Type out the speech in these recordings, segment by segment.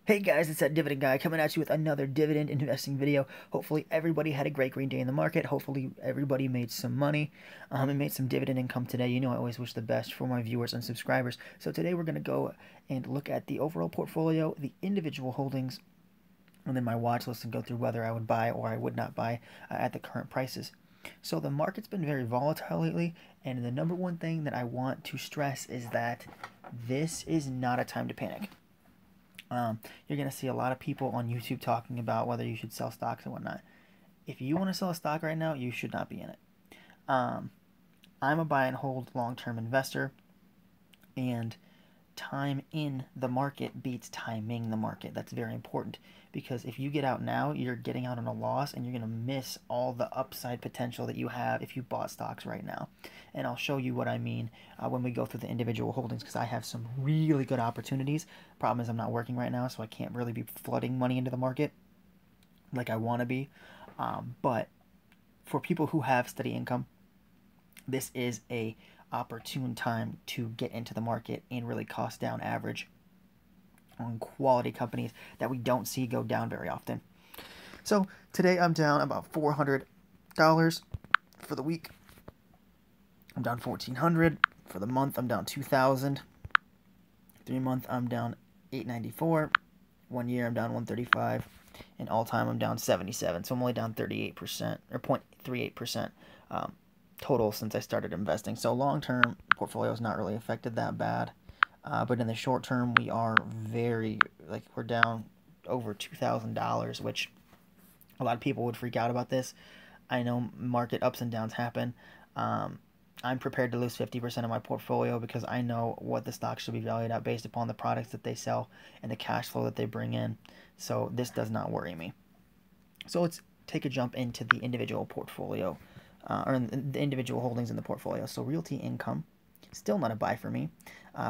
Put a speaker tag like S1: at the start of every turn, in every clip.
S1: Hey guys, it's that Dividend guy coming at you with another dividend investing video. Hopefully everybody had a great green day in the market. Hopefully everybody made some money and made some dividend income today. You know I always wish the best for my viewers and subscribers. So today we're going to go and look at the overall portfolio, the individual holdings, and then my watch list and go through whether I would buy or I would not buy at the current prices. So the market's been very volatile lately, and the number one thing that I want to stress is that this is not a time to panic. You're going to see a lot of people on YouTube talking about whether you should sell stocks and whatnot. If you want to sell a stock right now, you should not be in it. I'm a buy and hold long-term investor, and time in the market beats timing the market. That's very important because if you get out now, you're getting out on a loss and you're going to miss all the upside potential that you have if you bought stocks right now. And I'll show you what I mean when we go through the individual holdings because I have some really good opportunities. Problem is I'm not working right now, so I can't really be flooding money into the market like I want to be. But for people who have steady income, this is a opportune time to get into the market and really cost down average on quality companies that we don't see go down very often. So today I'm down about $400 for the week. I'm down $1,400 for the month. I'm down $2,000. 3 month I'm down $894. 1 year I'm down $135, and all time I'm down 77. So I'm only down 38% or 0.38%. Total since I started investing. So long-term portfolio is not really affected that bad. But in the short term, we are we're down over $2,000, which a lot of people would freak out about this. I know market ups and downs happen. I'm prepared to lose 50% of my portfolio because I know what the stock should be valued at based upon the products that they sell and the cash flow that they bring in. So this does not worry me. So let's take a jump into the individual portfolio. Or the individual holdings in the portfolio. So Realty Income, still not a buy for me.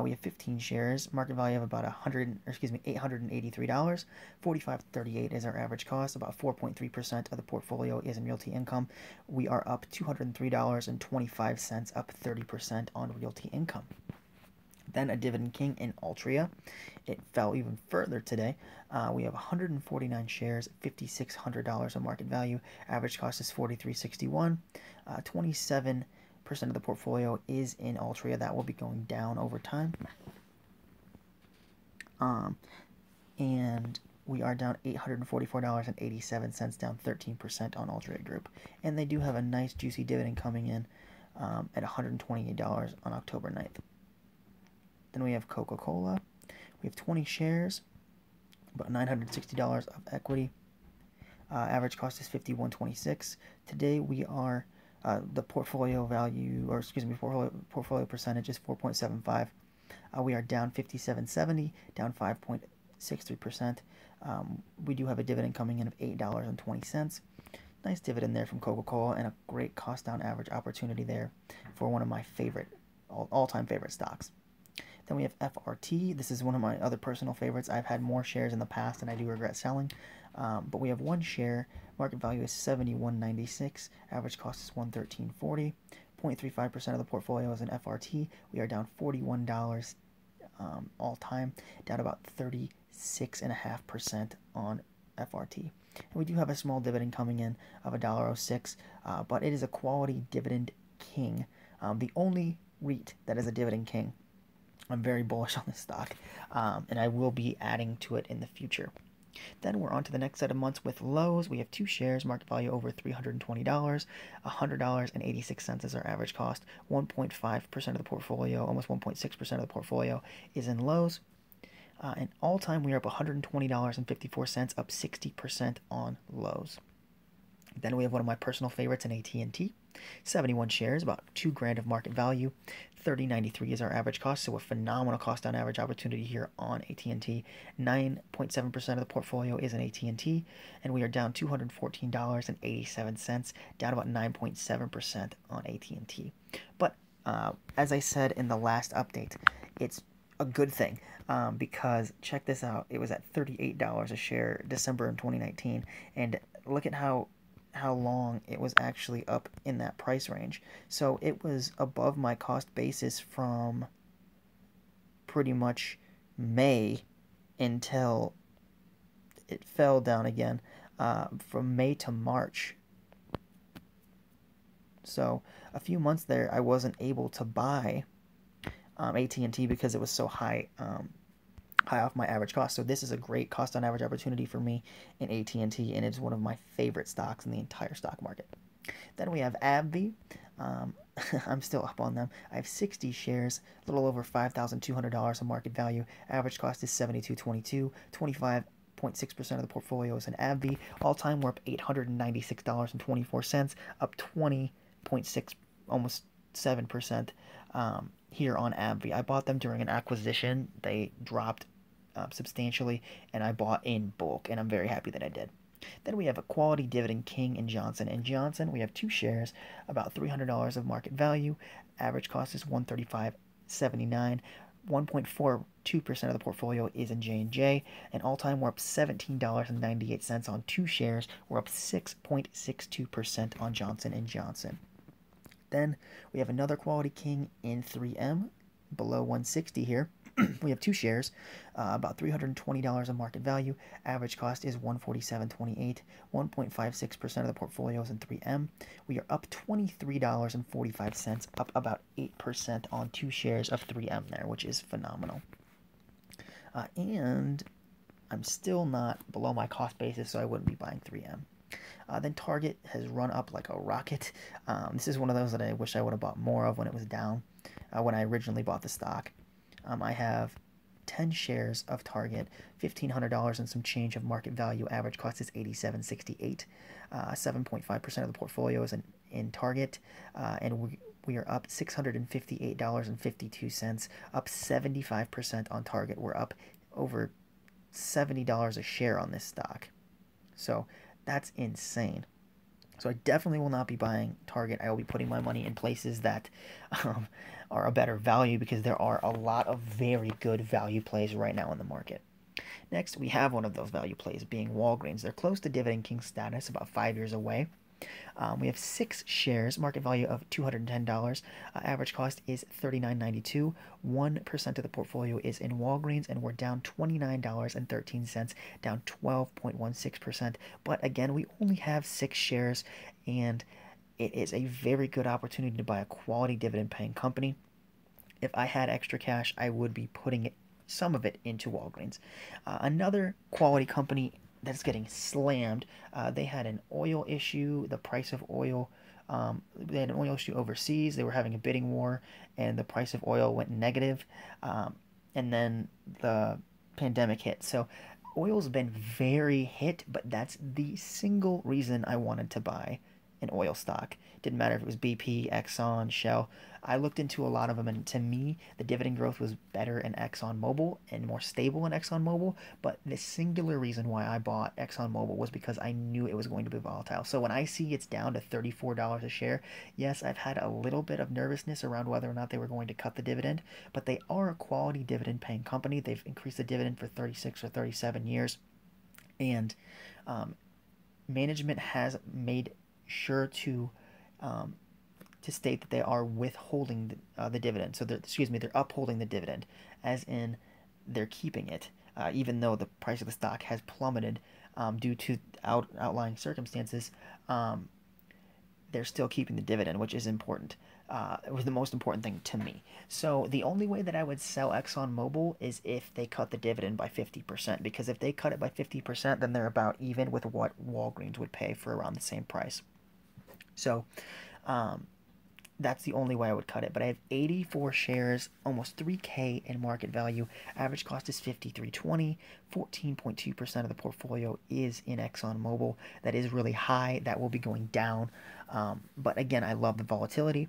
S1: We have 15 shares, market value of about $883. $45.38 is our average cost. About 4.3% of the portfolio is in Realty Income. We are up $203.25, up 30% on Realty Income. Then a Dividend King in Altria. It fell even further today. We have 149 shares, $5,600 of market value. Average cost is $43.61. 27% of the portfolio is in Altria. That will be going down over time. And we are down $844.87, down 13% on Altria Group. And they do have a nice juicy dividend coming in at $128 on October 9th. Then we have Coca-Cola. We have 20 shares, about $960 of equity. Average cost is $51.26. Today we are the portfolio value, or excuse me, portfolio percentage is 4.75. We are down $57.70, down 5.63%. We do have a dividend coming in of $8.20. Nice dividend there from Coca-Cola, and a great cost down average opportunity there for one of my favorite, all-time favorite stocks. Then we have FRT. This is one of my other personal favorites. I've had more shares in the past and I do regret selling. But we have one share. Market value is $71.96. Average cost is $113.40. 0.35% of the portfolio is in FRT. We are down $41 all time, down about 36.5% on FRT. And we do have a small dividend coming in of $1.06, but it is a quality Dividend King. The only REIT that is a Dividend King. I'm very bullish on this stock, and I will be adding to it in the future. Then we're on to the next set of months with Lowe's. We have 2 shares, market value over $320, $100.86 is our average cost. 1.5% of the portfolio, almost 1.6% of the portfolio is in Lowe's. And all time we are up $120.54, up 60% on Lowe's. Then we have one of my personal favorites in AT&T. 71 shares, about $2,000 of market value. $30.93 is our average cost, so a phenomenal cost on average opportunity here on AT&T. 9.7% of the portfolio is in AT&T, and we are down $214.87, down about 9.7% on AT&T. But as I said in the last update, it's a good thing because check this out. It was at $38 a share December in 2019, and look at how long it was actually up in that price range. So it was above my cost basis from pretty much May until it fell down again from May to March. So a few months there, I wasn't able to buy AT&T because it was so high off my average cost. So this is a great cost on average opportunity for me in AT&T, and it's one of my favorite stocks in the entire stock market. Then we have AbbVie. I'm still up on them. I have 60 shares, a little over $5,200 in market value. Average cost is $72.22. 25.6% of the portfolio is in AbbVie. All time, we're up $896.24, up 20.6, almost 7% here on AbbVie. I bought them during an acquisition. They dropped substantially, and I bought in bulk, and I'm very happy that I did. Then we have a quality dividend king in Johnson & Johnson. We have 2 shares, about $300 of market value. Average cost is $135.79. 1.42% of the portfolio is in J&J, and all-time we're up $17.98 on 2 shares. We're up 6.62% on Johnson & Johnson. Then we have another quality king in 3M, below 160 here. We have 2 shares, about $320 of market value. Average cost is $147.28. 1.56% of the portfolio is in 3M. We are up $23.45, up about 8% on 2 shares of 3M there, which is phenomenal. And I'm still not below my cost basis, so I wouldn't be buying 3M. Then Target has run up like a rocket. This is one of those that I wish I would have bought more of when it was down, when I originally bought the stock. I have 10 shares of Target, $1,500 and some change of market value. Average cost is $87.68. 7.5% of the portfolio is in Target, and we are up $658.52, up 75% on Target. We're up over $70 a share on this stock. So that's insane. So I definitely will not be buying Target. I will be putting my money in places that are a better value, because there are a lot of very good value plays right now in the market. Next, we have one of those value plays being Walgreens. They're close to Dividend King status, about 5 years away. We have 6 shares, market value of $210. Average cost is $39.92. 1% of the portfolio is in Walgreens, and we're down $29.13, down 12.16%. But again, we only have 6 shares, and it is a very good opportunity to buy a quality dividend-paying company. If I had extra cash, I would be putting some of it into Walgreens. Another quality company that's getting slammed. They had an oil issue. The price of oil, they had an oil issue overseas. They were having a bidding war, and the price of oil went negative. And then the pandemic hit. So oil's been very hit, but that's the single reason I wanted to buy an oil stock. Didn't matter if it was BP, Exxon, Shell. I looked into a lot of them, and to me, the dividend growth was better in ExxonMobil and more stable in ExxonMobil. But the singular reason why I bought ExxonMobil was because I knew it was going to be volatile. So when I see it's down to $34 a share, yes, I've had a little bit of nervousness around whether or not they were going to cut the dividend, but they are a quality dividend-paying company. They've increased the dividend for 36 or 37 years, and management has made sure to state that they are withholding the dividend. So they're upholding the dividend, as in they're keeping it, even though the price of the stock has plummeted due to outlying circumstances. They're still keeping the dividend, which is important. It was the most important thing to me. So the only way that I would sell ExxonMobil is if they cut the dividend by 50%, because if they cut it by 50%, then they're about even with what Walgreens would pay for around the same price. So that's the only way I would cut it. But I have 84 shares, almost $3K in market value. Average cost is $53.20. 14.2% of the portfolio is in ExxonMobil. That is really high. That will be going down. But again, I love the volatility.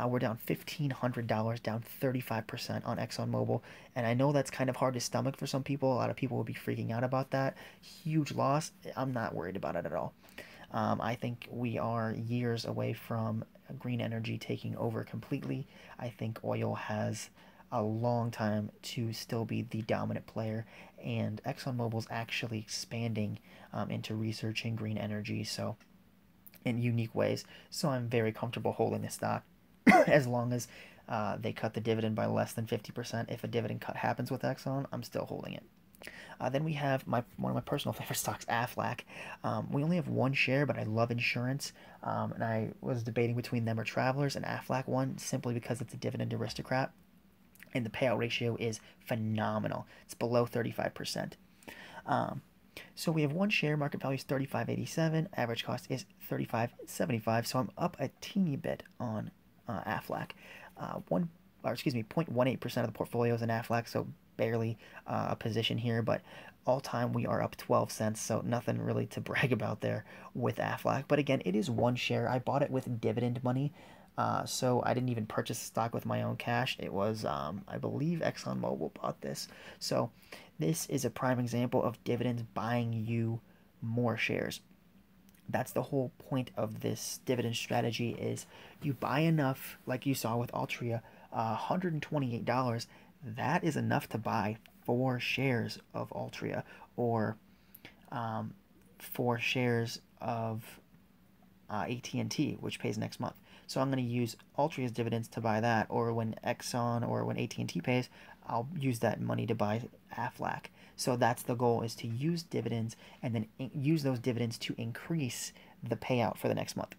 S1: We're down $1,500, down 35% on ExxonMobil. And I know that's kind of hard to stomach for some people. A lot of people will be freaking out about that. Huge loss. I'm not worried about it at all. I think we are years away from green energy taking over completely. I think oil has a long time to still be the dominant player, and ExxonMobil's actually expanding into researching green energy, so in unique ways. So I'm very comfortable holding this stock as long as they cut the dividend by less than 50%. If a dividend cut happens with Exxon, I'm still holding it. Then we have one of my personal favorite stocks, Aflac. We only have one share, but I love insurance, and I was debating between them or Travelers, and Aflac won simply because it's a dividend aristocrat, and the payout ratio is phenomenal. It's below 35%. Um, so we have one share, market value is 35.87, average cost is 35.75. So I'm up a teeny bit on Aflac. One, or excuse me, 0.18% of the portfolio is in Aflac, so barely a position here, but all time we are up 12 cents, so nothing really to brag about there with Aflac. But again, it is one share. I bought it with dividend money, so I didn't even purchase the stock with my own cash. It was, I believe, ExxonMobil bought this. So this is a prime example of dividends buying you more shares. That's the whole point of this dividend strategy is you buy enough, like you saw with Altria, $128. That is enough to buy 4 shares of Altria or 4 shares of AT&T, which pays next month. So I'm going to use Altria's dividends to buy that, or when Exxon or when AT&T pays, I'll use that money to buy Aflac. So that's the goal, is to use dividends and then use those dividends to increase the payout for the next month.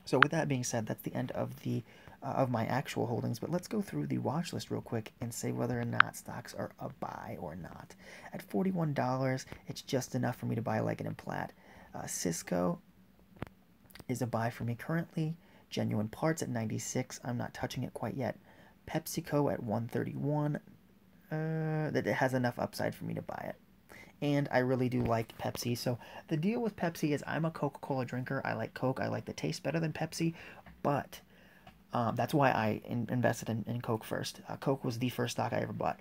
S1: So with that being said, that's the end of the of my actual holdings. But let's go through the watch list real quick and say whether or not stocks are a buy or not. At $41, it's just enough for me to buy Leggett and Platt. Cisco is a buy for me currently. Genuine Parts at 96. I'm not touching it quite yet. PepsiCo at 131. That it has enough upside for me to buy it. And I really do like Pepsi. So the deal with Pepsi is I'm a Coca-Cola drinker. I like Coke. I like the taste better than Pepsi. But that's why I invested in Coke first. Coke was the first stock I ever bought.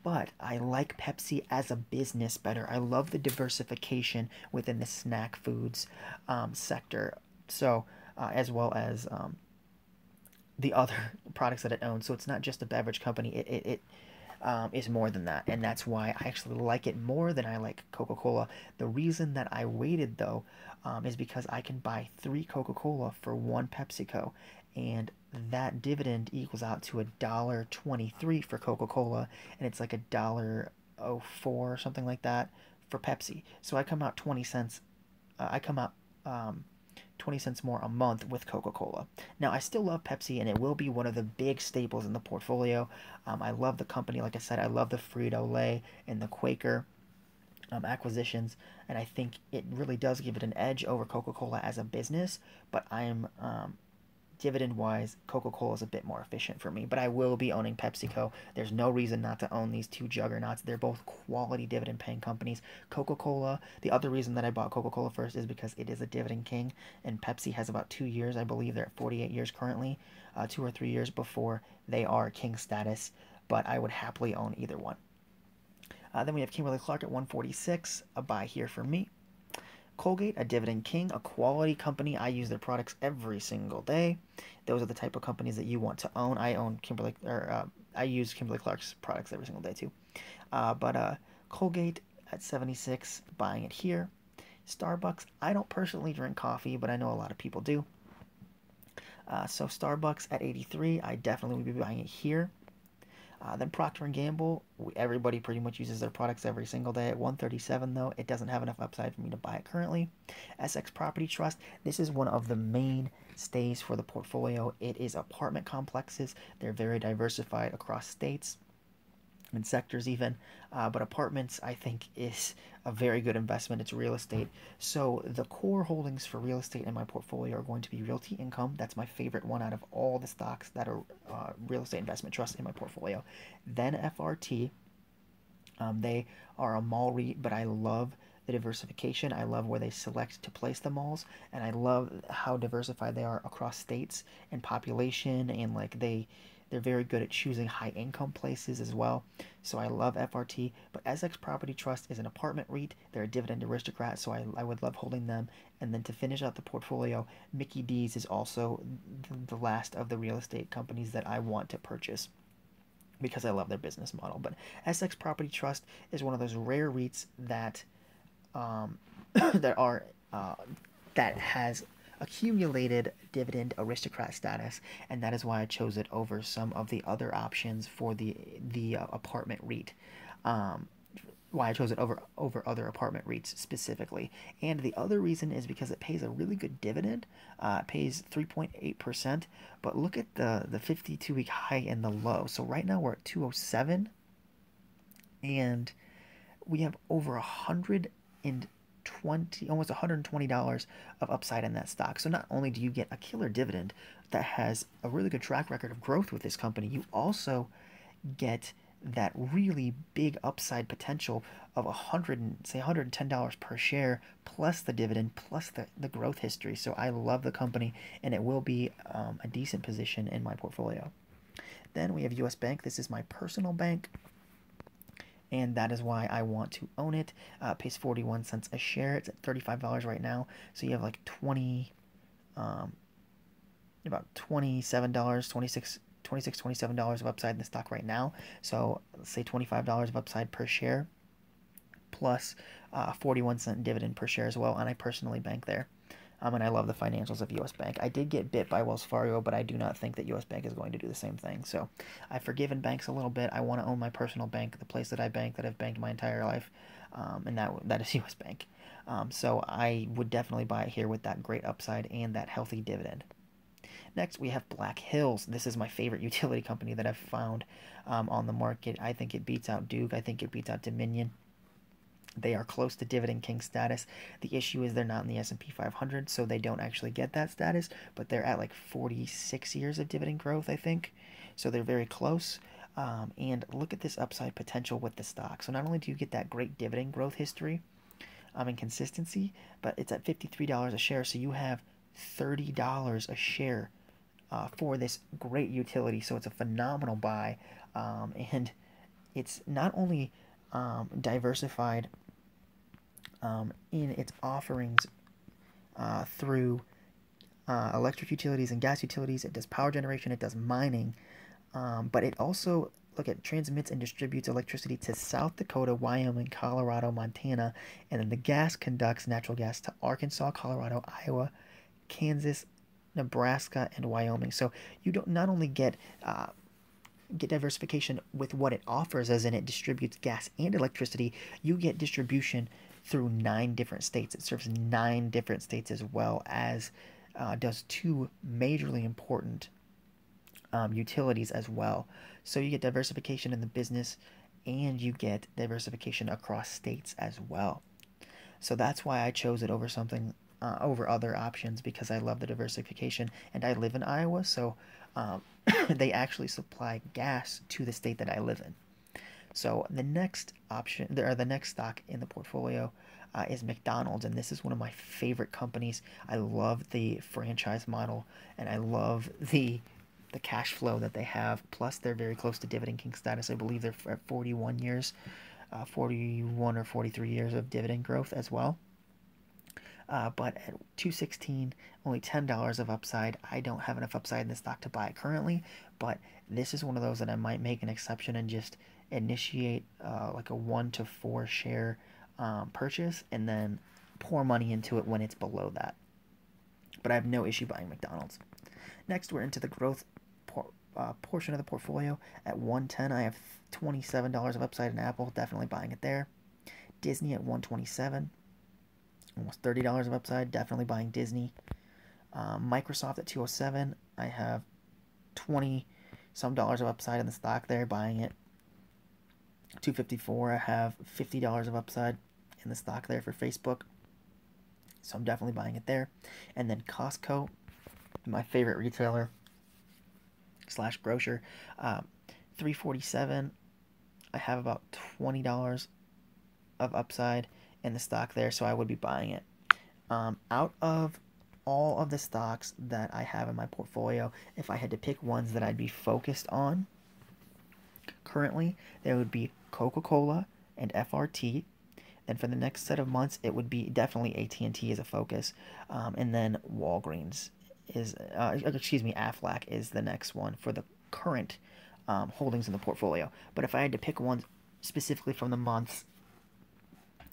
S1: But I like Pepsi as a business better. I love the diversification within the snack foods sector. So, as well as the other products that it owns. So it's not just a beverage company. It is more than that, and that's why I actually like it more than I like Coca-Cola. The reason that I waited, though, is because I can buy 3 Coca-Cola for 1 PepsiCo, and that dividend equals out to $1.23 for Coca-Cola, and it's like $1.04 or something like that for Pepsi. So I come out 20 cents. I come out 20 cents more a month with Coca-Cola. Now, I still love Pepsi, and it will be one of the big staples in the portfolio. I love the company. Like I said, I love the Frito-Lay and the Quaker acquisitions, and I think it really does give it an edge over Coca-Cola as a business, but I'm dividend-wise, Coca-Cola is a bit more efficient for me, but I will be owning PepsiCo. There's no reason not to own these two juggernauts. They're both quality dividend-paying companies. Coca-Cola, the other reason that I bought Coca-Cola first is because it is a dividend king, and Pepsi has about 2 years. I believe they're at 48 years currently, 2 or 3 years before they are king status, but I would happily own either one. Then we have Kimberly-Clark at 146, a buy here for me. Colgate, a dividend king, a quality company. I use their products every single day. Those are the type of companies that you want to own. I use Kimberly-Clark's products every single day too. But Colgate at 76, buying it here. Starbucks, I don't personally drink coffee, but I know a lot of people do. So Starbucks at 83, I definitely would be buying it here. Then Procter & Gamble, everybody pretty much uses their products every single day. At 137, though, it doesn't have enough upside for me to buy it currently. Essex Property Trust, this is one of the mainstays for the portfolio. It is apartment complexes. They're very diversified across states and sectors even, but apartments I think is a very good investment. It's real estate. So the core holdings for real estate in my portfolio are going to be Realty Income. That's my favorite one out of all the stocks that are real estate investment trusts in my portfolio. Then FRT. They are a mall REIT, but I love the diversification. I love where they select to place the malls, and I love how diversified they are across states and population, and like they're very good at choosing high income places as well. So I love FRT, but Essex Property Trust is an apartment REIT. They're a dividend aristocrat, so I would love holding them. And then to finish out the portfolio, Mickey D's is also the last of the real estate companies that I want to purchase because I love their business model. But Essex Property Trust is one of those rare REITs that that has accumulated dividend aristocrat status, and that is why I chose it over some of the other options for the apartment REIT. why I chose it over other apartment REITs specifically. And the other reason is because it pays a really good dividend. It pays 3.8%, but look at the 52-week high and the low. So right now we're at 207, and we have over 120, almost $120 of upside in that stock. So not only do you get a killer dividend that has a really good track record of growth with this company, you also get that really big upside potential of $110 per share, plus the dividend, plus the growth history. So I love the company, and it will be a decent position in my portfolio. Then we have US Bank. This is my personal bank, and that is why I want to own it. It pays 41 cents a share. It's at $35 right now, so you have like about $27, 26 $27 of upside in the stock right now. So let's say $25 of upside per share, plus 41-cent dividend per share as well, and I personally bank there. And I love the financials of US Bank. I did get bit by Wells Fargo, but I do not think that US Bank is going to do the same thing. So I've forgiven banks a little bit. I want to own my personal bank, the place that I bank, that I've banked my entire life, and that is US Bank. So I would definitely buy it here with that great upside and that healthy dividend. Next, we have Black Hills. This is my favorite utility company that I've found on the market. I think it beats out Duke. I think it beats out Dominion. They are close to Dividend King status. The issue is they're not in the S&P 500, so they don't actually get that status, but they're at like 46 years of dividend growth, I think. So they're very close. And look at this upside potential with the stock. So not only do you get that great dividend growth history and consistency, but it's at $53 a share, so you have $30 a share for this great utility. So it's a phenomenal buy, and it's not only diversified in its offerings through electric utilities and gas utilities. It does power generation, it does mining, but it also transmits and distributes electricity to South Dakota, Wyoming, Colorado, Montana, and then the gas conducts natural gas to Arkansas, Colorado, Iowa, Kansas, Nebraska, and Wyoming. So you don't not only get diversification with what it offers, as in it distributes gas and electricity, you get distribution through 9 different states. It serves 9 different states, as well as does 2 majorly important utilities as well. So you get diversification in the business, and you get diversification across states as well. So that's why I chose it over something over other options, because I love the diversification, and I live in Iowa, so they actually supply gas to the state that I live in. So the next option, or the next stock in the portfolio, is McDonald's, and this is one of my favorite companies. I love the franchise model, and I love the cash flow that they have. Plus, they're very close to Dividend King status. I believe they're at 41 years, 41 or 43 years of dividend growth as well. But at $2.16, only $10 of upside. I don't have enough upside in the stock to buy it currently, but this is one of those that I might make an exception and just initiate like a 1 to 4 share purchase, and then pour money into it when it's below that. But I have no issue buying McDonald's. Next, we're into the growth portion of the portfolio. At $110, I have $27 of upside in Apple. Definitely buying it there. Disney at $127. Almost $30 of upside. Definitely buying Disney. Microsoft at $207. I have 20 some dollars of upside in the stock there. Buying it. $254. I have $50 of upside in the stock there for Facebook. So I'm definitely buying it there. And then Costco, my favorite retailer / grocer, $347. I have about $20 of upside in the stock there, so I would be buying it. Out of all of the stocks that I have in my portfolio, if I had to pick ones that I'd be focused on currently, there would be Coca-Cola and FRT. And for the next set of months, it would be definitely AT&T as a focus, and then Walgreens is, Aflac is the next one for the current holdings in the portfolio. But if I had to pick one specifically from the months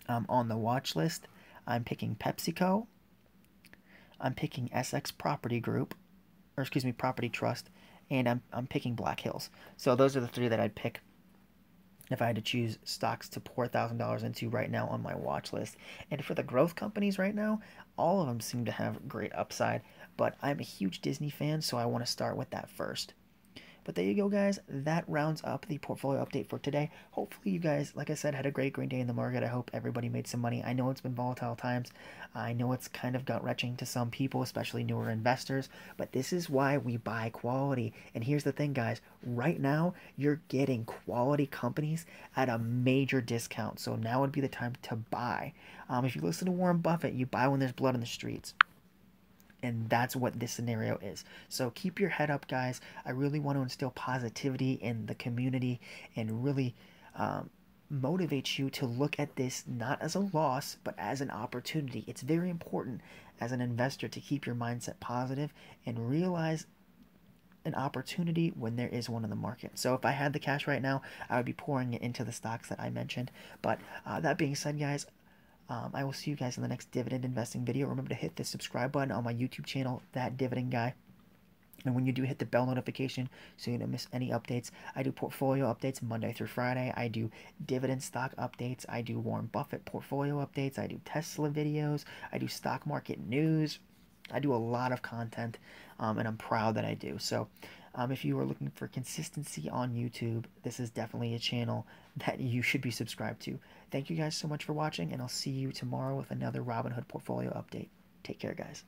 S1: on the watch list, I'm picking PepsiCo, I'm picking SX Property Group, Property Trust, and I'm picking Black Hills. So those are the 3 that I'd pick if I had to choose stocks to pour $1,000 into right now on my watch list. And for the growth companies right now, all of them seem to have great upside, but I'm a huge Disney fan, so I want to start with that first. But there you go, guys. That rounds up the portfolio update for today. Hopefully, you guys, like I said, had a great green day in the market. I hope everybody made some money. I know it's been volatile times. I know it's kind of gut-wrenching to some people, especially newer investors. But this is why we buy quality. And here's the thing, guys. Right now, you're getting quality companies at a major discount. So now would be the time to buy. If you listen to Warren Buffett, you buy when there's blood in the streets. And that's what this scenario is. So keep your head up, guys. I really want to instill positivity in the community and really motivate you to look at this not as a loss, but as an opportunity. It's very important as an investor to keep your mindset positive and realize an opportunity when there is one in the market. So if I had the cash right now, I would be pouring it into the stocks that I mentioned. But that being said, guys, I will see you guys in the next dividend investing video. Remember to hit the subscribe button on my YouTube channel, That Dividend Guy. And when you do, hit the bell notification so you don't miss any updates. I do portfolio updates Monday through Friday. I do dividend stock updates. I do Warren Buffett portfolio updates. I do Tesla videos. I do stock market news. I do a lot of content, and I'm proud that I do. So if you are looking for consistency on YouTube, this is definitely a channel that you should be subscribed to. Thank you guys so much for watching, and I'll see you tomorrow with another Robinhood portfolio update. Take care, guys.